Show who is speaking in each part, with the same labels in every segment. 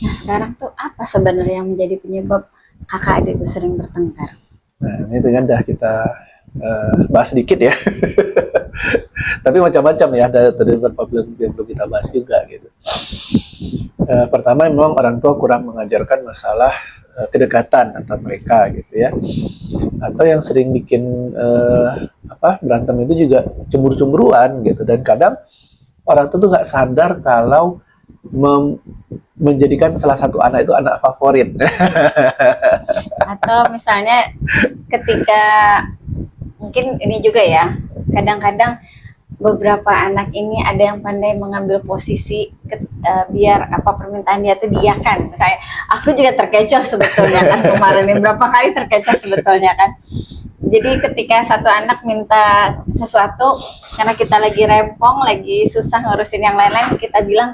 Speaker 1: Nah, sekarang tuh apa sebenarnya yang menjadi penyebab kakak adik itu sering bertengkar?
Speaker 2: Nah, ini dengan dah kita bahas sedikit ya. Tapi macam-macam ya, ada beberapa yang belum kita bahas juga gitu. Pertama memang orang tua kurang mengajarkan masalah kedekatan antar mereka gitu ya. Atau yang sering bikin berantem itu juga cemburu-cemburuan gitu. Dan kadang orang tua tuh nggak sadar kalau menjadikan salah satu anak itu anak favorit.
Speaker 1: Atau misalnya ketika mungkin ini juga ya, kadang-kadang beberapa anak ini ada yang pandai mengambil posisi biar apa permintaan dia tuh diiyakan. Misalnya aku juga terkecoh sebetulnya kan kemarin ini berapa kali terkecoh sebetulnya kan. Jadi ketika satu anak minta sesuatu karena kita lagi rempong, lagi susah ngurusin yang lain-lain, kita bilang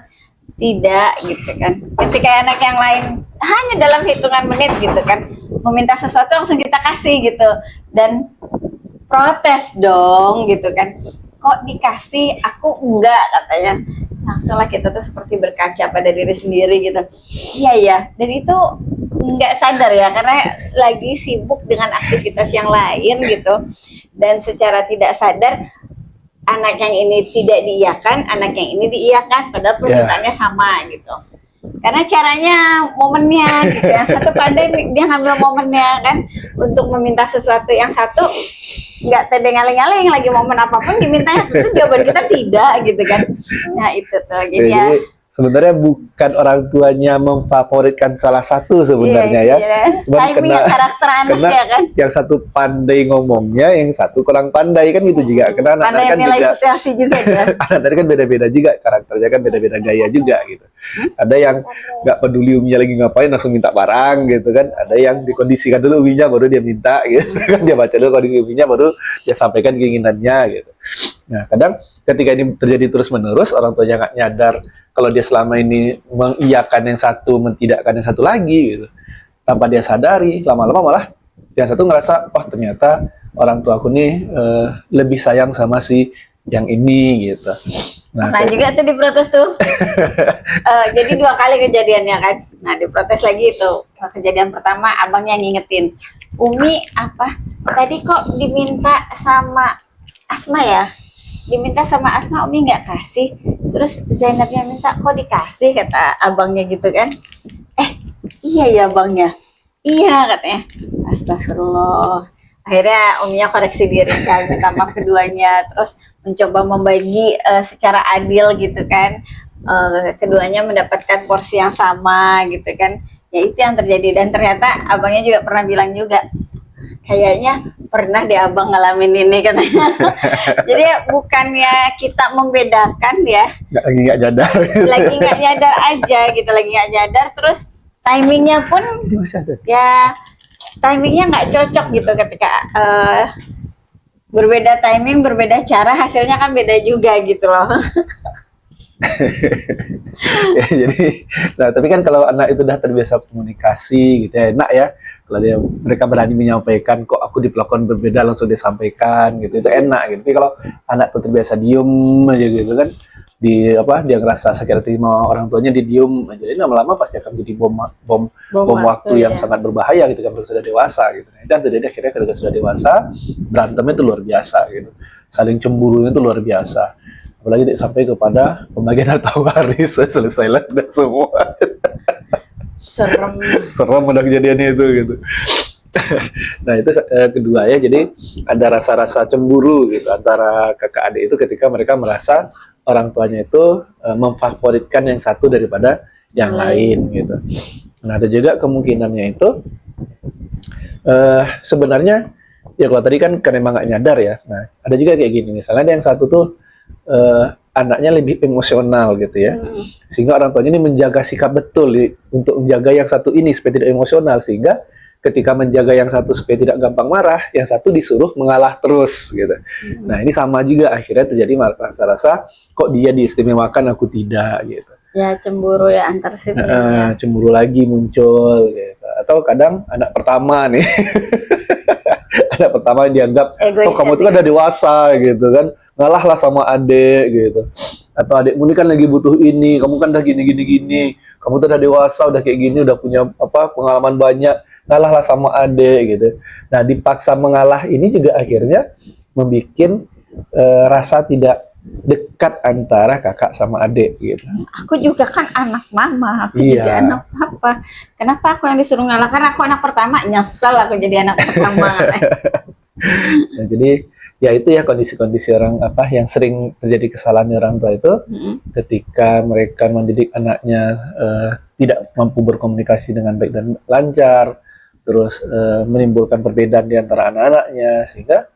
Speaker 1: tidak gitu kan. Ketika anak yang lain hanya dalam hitungan menit gitu kan meminta sesuatu langsung kita kasih gitu dan protes dong gitu kan, kok dikasih aku enggak katanya, langsunglah kita tuh seperti berkaca pada diri sendiri gitu. Iya ya, dan itu nggak sadar ya karena lagi sibuk dengan aktivitas yang lain gitu, dan secara tidak sadar anak yang ini tidak diiyakan, anak yang ini diiyakan, padahal permintaannya sama gitu. Karena caranya, momennya gitu. Yang satu pandai dia ngambil momennya kan untuk meminta sesuatu, yang satu nggak terdengar-dengar lagi momen apapun dimintanya itu jawaban kita tidak gitu kan. Nah itu tuh jadi ya.
Speaker 2: Sebenarnya bukan orang tuanya memfavoritkan salah satu sebenarnya ya.
Speaker 1: Cuman kena karakter anak ya kan.
Speaker 2: Yang satu pandai ngomongnya, yang satu kurang pandai kan gitu juga. Karena anak-anak kan
Speaker 1: nilai situasi juga ya.
Speaker 2: Anak-anak kan beda-beda juga karakternya, kan beda-beda gaya juga gitu. Ada yang nggak peduli uminya lagi ngapain langsung minta barang gitu kan. Ada yang dikondisikan dulu uminya baru dia minta gitu kan. Dia baca dulu kondisi uminya baru dia sampaikan keinginannya gitu. Nah, kadang ketika ini terjadi terus-menerus, orang tuanya nggak nyadar kalau dia selama ini mengiyakan yang satu, mentidakkan yang satu lagi, gitu. Tanpa dia sadari, lama-lama malah yang satu ngerasa, oh ternyata orang tua aku nih lebih sayang sama si yang ini, gitu.
Speaker 1: Nah juga tuh diprotes tuh. Jadi 2 kali kejadiannya kan. Nah diprotes lagi itu. Kejadian pertama abangnya ngingetin, Umi apa? Tadi kok diminta sama Asma ya, diminta sama Asma Umi nggak kasih, terus Zainabnya minta kok dikasih, kata abangnya gitu kan. Iya ya abangnya, iya katanya. Astagfirullah, akhirnya Uminya koreksi diri kan, minta maaf keduanya, terus mencoba membagi secara adil gitu kan, keduanya mendapatkan porsi yang sama gitu kan. Ya itu yang terjadi, dan ternyata abangnya juga pernah bilang juga, kayaknya pernah deh abang ngalamin ini katanya. Jadi bukannya kita membedakan ya,
Speaker 2: lagi nggak nyadar,
Speaker 1: lagi nggak nyadar aja gitu, lagi nggak nyadar, terus timingnya pun ya timingnya nggak cocok gitu ketika berbeda timing, berbeda cara, hasilnya kan beda juga gitu loh.
Speaker 2: Ya, jadi, nah tapi kan kalau anak itu udah terbiasa komunikasi gitu ya, enak ya. Kalau mereka berani menyampaikan, kok aku diperlakukan berbeda langsung disampaikan gitu, itu enak gitu. Tapi kalau anak itu terbiasa diem aja gitu kan, dia ngerasa sakit hati sama orang tuanya, dia diem aja, jadi lama-lama pasti akan jadi bom waktu yang sangat berbahaya gitu kan, kalau sudah dewasa gitu. Dan terjadi akhirnya ketika sudah dewasa, berantemnya itu luar biasa gitu, saling cemburunya itu luar biasa. Apalagi sampai kepada pembagian harta waris, selesai lah semua. Serem udah kejadiannya itu gitu. Nah itu kedua ya, jadi ada rasa-rasa cemburu gitu antara kakak adik itu ketika mereka merasa orang tuanya itu memfavoritkan yang satu daripada yang lain gitu. Nah ada juga kemungkinannya itu sebenarnya ya kalau tadi kan karena emang nggak nyadar ya. Nah ada juga kayak gini, misalnya ada yang satu tuh anaknya lebih emosional gitu ya, sehingga orang tuanya ini menjaga sikap betul untuk menjaga yang satu ini supaya tidak emosional, sehingga ketika menjaga yang satu supaya tidak gampang marah, yang satu disuruh mengalah terus gitu. Nah ini sama juga akhirnya terjadi rasa-rasa kok dia diistimewakan aku tidak gitu.
Speaker 1: Ya cemburu ya antar sibling.
Speaker 2: Cemburu lagi muncul gitu. Atau kadang anak pertama nih anak pertama dianggap oh kamu itu kan udah dewasa gitu kan, ngalah lah sama adik gitu, atau adikmu ini kan lagi butuh ini, kamu kan udah gini, kamu tuh udah dewasa, udah kayak gini, udah punya apa pengalaman banyak, ngalah lah sama adik gitu. Nah, dipaksa mengalah ini juga akhirnya membuat rasa tidak dekat antara kakak sama adik gitu.
Speaker 1: Aku juga kan anak mama, aku
Speaker 2: Iya.
Speaker 1: juga anak papa. Kenapa aku yang disuruh ngalah? Karena aku anak pertama, nyesel aku jadi anak pertama.
Speaker 2: Nah, jadi ya itu ya kondisi-kondisi orang apa yang sering terjadi kesalahan orang tua itu
Speaker 1: Mm-mm.
Speaker 2: ketika mereka mendidik anaknya tidak mampu berkomunikasi dengan baik dan lancar, terus menimbulkan perbedaan di antara anak-anaknya, sehingga